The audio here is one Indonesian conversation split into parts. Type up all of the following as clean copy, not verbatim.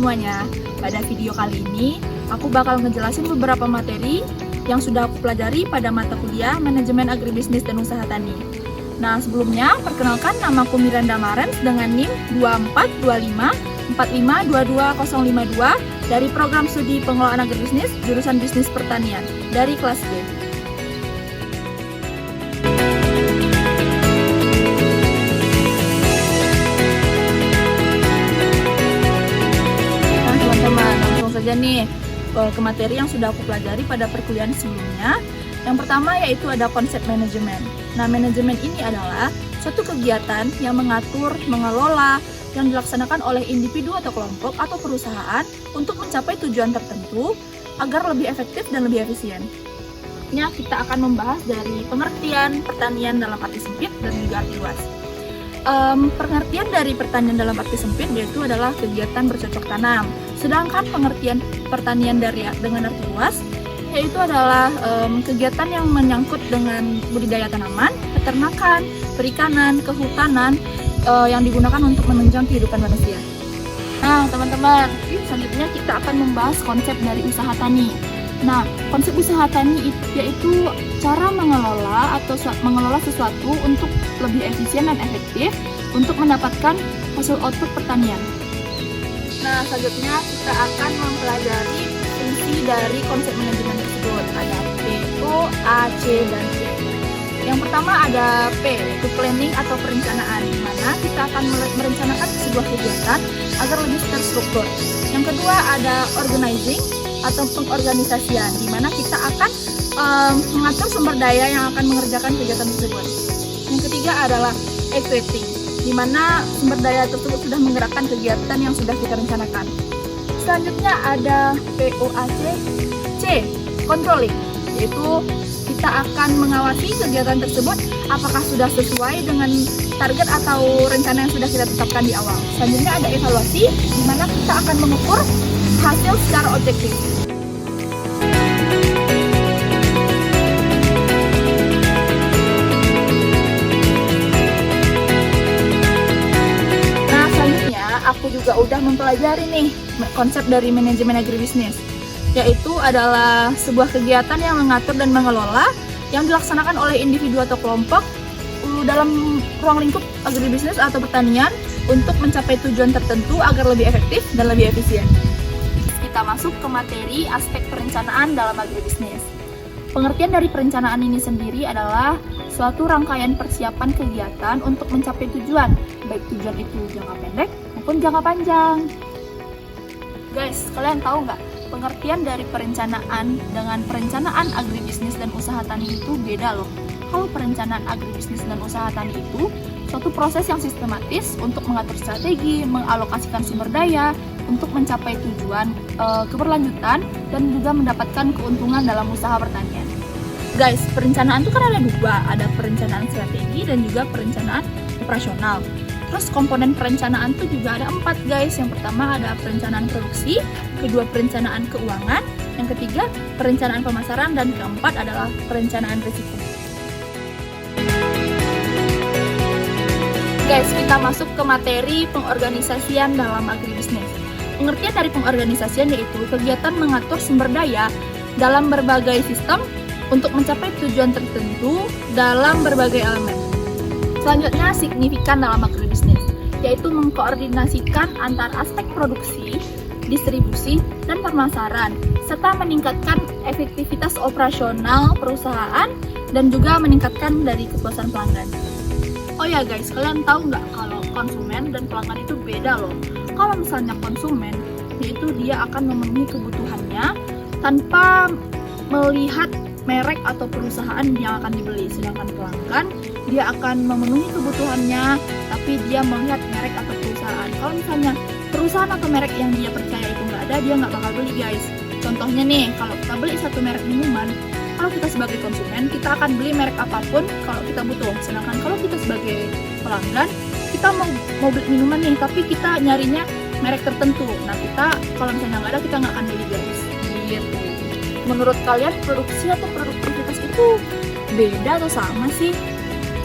semuanya. Pada video kali ini, aku bakal ngejelasin beberapa materi yang sudah aku pelajari pada mata kuliah Manajemen Agribisnis dan Usaha Tani. Nah, sebelumnya, perkenalkan namaku Miranda Marens dengan NIM 2425452202 dari Program Studi Pengelolaan Agribisnis, jurusan Bisnis Pertanian, dari kelas B. Nah, teman-teman, langsung saja nih ke materi yang sudah aku pelajari pada perkuliahan sebelumnya. Yang pertama yaitu ada konsep manajemen. Nah, manajemen ini adalah suatu kegiatan yang mengatur, mengelola, yang dilaksanakan oleh individu atau kelompok atau perusahaan untuk mencapai tujuan tertentu agar lebih efektif dan lebih efisien. Nah, kita akan membahas dari pengertian pertanian dalam arti sempit dan juga arti luas. Pengertian dari pertanian dalam arti sempit yaitu adalah kegiatan bercocok tanam. Sedangkan pengertian pertanian dengan arti luas yaitu adalah kegiatan yang menyangkut dengan budidaya tanaman, peternakan, perikanan, kehutanan yang digunakan untuk menunjang kehidupan manusia. Nah, teman-teman, selanjutnya kita akan membahas konsep dari usaha tani. Nah, konsep usaha tani yaitu cara mengelola sesuatu untuk lebih efisien dan efektif untuk mendapatkan hasil output pertanian. Nah, selanjutnya kita akan mempelajari fungsi dari konsep manajemen tersebut. Ada P, O, A, C, dan P. Yang pertama ada P, yaitu planning atau perencanaan, di mana kita akan merencanakan sebuah kegiatan agar lebih terstruktur. Yang kedua ada organizing atau pengorganisasian, di mana kita akan mengatur sumber daya yang akan mengerjakan kegiatan tersebut. Yang ketiga adalah equating, di mana sumber daya tersebut sudah menggerakkan kegiatan yang sudah kita rencanakan. Selanjutnya ada POAC, C, controlling, yaitu kita akan mengawasi kegiatan tersebut apakah sudah sesuai dengan target atau rencana yang sudah kita tetapkan di awal. Selanjutnya ada evaluasi, di mana kita akan mengukur hasil secara objektif. Nah, selanjutnya aku juga udah mempelajari nih konsep dari manajemen agribisnis, yaitu adalah sebuah kegiatan yang mengatur dan mengelola yang dilaksanakan oleh individu atau kelompok dalam ruang lingkup agribisnis atau pertanian untuk mencapai tujuan tertentu agar lebih efektif dan lebih efisien. Kita masuk ke materi aspek perencanaan dalam agribisnis. Pengertian dari perencanaan ini sendiri adalah suatu rangkaian persiapan kegiatan untuk mencapai tujuan, baik tujuan itu jangka pendek maupun jangka panjang. Guys, kalian tahu nggak? Pengertian dari perencanaan dengan perencanaan agribisnis dan usaha tani itu beda loh. Kalau perencanaan agribisnis dan usaha tani itu suatu proses yang sistematis untuk mengatur strategi, mengalokasikan sumber daya untuk mencapai tujuan keberlanjutan dan juga mendapatkan keuntungan dalam usaha pertanian. Guys, perencanaan itu kan ada dua, ada perencanaan strategi dan juga perencanaan operasional. Terus komponen perencanaan itu juga ada 4 guys. Yang pertama ada perencanaan produksi, kedua perencanaan keuangan, yang ketiga perencanaan pemasaran, dan keempat adalah perencanaan risiko. Guys, kita masuk ke materi pengorganisasian dalam agribisnis. Pengertian dari pengorganisasian yaitu kegiatan mengatur sumber daya dalam berbagai sistem untuk mencapai tujuan tertentu dalam berbagai elemen. Selanjutnya, signifikan dalam agribisnis, yaitu mengkoordinasikan antara aspek produksi, distribusi, dan pemasaran, serta meningkatkan efektivitas operasional perusahaan dan juga meningkatkan dari kepuasan pelanggan. Oh ya guys, kalian tahu nggak kalau konsumen dan pelanggan itu beda loh. Kalau misalnya konsumen, yaitu dia akan memenuhi kebutuhannya tanpa melihat merek atau perusahaan yang akan dibeli, sedangkan pelanggan dia akan memenuhi kebutuhannya tapi dia melihat merek atau perusahaan. Kalau misalnya perusahaan atau merek yang dia percaya itu nggak ada, dia nggak bakal beli guys. Contohnya nih, kalau kita beli satu merek minuman, kalau kita sebagai konsumen kita akan beli merek apapun kalau kita butuh, sedangkan kalau kita sebagai pelanggan kita mau beli minuman nih tapi kita nyarinya merek tertentu. Nah, kita kalau misalnya nggak ada, kita nggak akan beli guys gitu. Menurut kalian produksi atau produktivitas itu beda atau sama sih?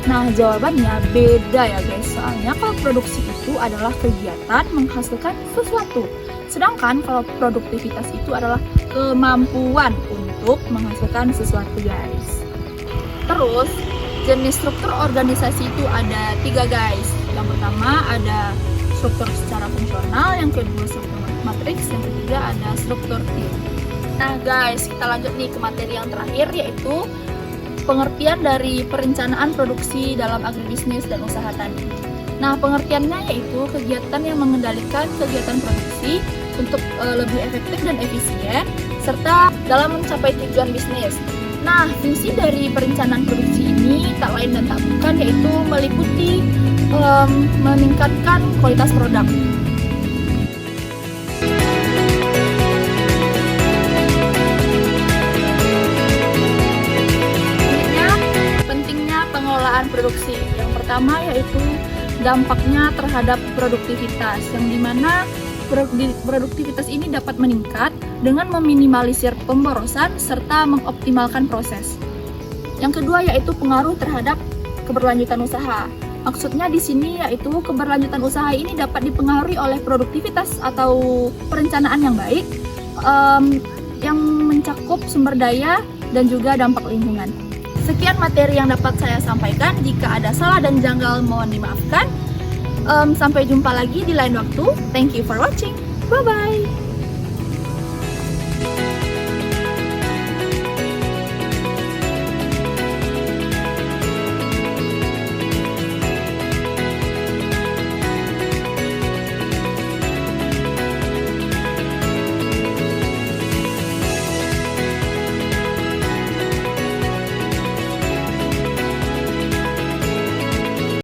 Nah, jawabannya beda ya guys. Soalnya kalau produksi itu adalah kegiatan menghasilkan sesuatu. Sedangkan kalau produktivitas itu adalah kemampuan untuk menghasilkan sesuatu, guys. Terus, jenis struktur organisasi itu ada 3, guys. Yang pertama ada struktur secara fungsional, yang kedua struktur matriks, yang ketiga ada struktur tim. Nah guys, kita lanjut nih ke materi yang terakhir, yaitu pengertian dari perencanaan produksi dalam agribisnis dan usaha tani. Nah, pengertiannya yaitu kegiatan yang mengendalikan kegiatan produksi untuk lebih efektif dan efisien, serta dalam mencapai tujuan bisnis. Nah, fungsi dari perencanaan produksi ini tak lain dan tak bukan, yaitu meliputi meningkatkan kualitas produk. Pentingnya pengelolaan produksi. Yang pertama yaitu dampaknya terhadap produktivitas, yang dimana produktivitas ini dapat meningkat dengan meminimalisir pemborosan serta mengoptimalkan proses. Yang kedua yaitu pengaruh terhadap keberlanjutan usaha. Maksudnya di sini yaitu keberlanjutan usaha ini dapat dipengaruhi oleh produktivitas atau perencanaan yang baik, yang mencakup sumber daya dan juga dampak lingkungan. Sekian materi yang dapat saya sampaikan. Jika ada salah dan janggal mohon dimaafkan. Sampai jumpa lagi di lain waktu. Thank you for watching. Bye-bye.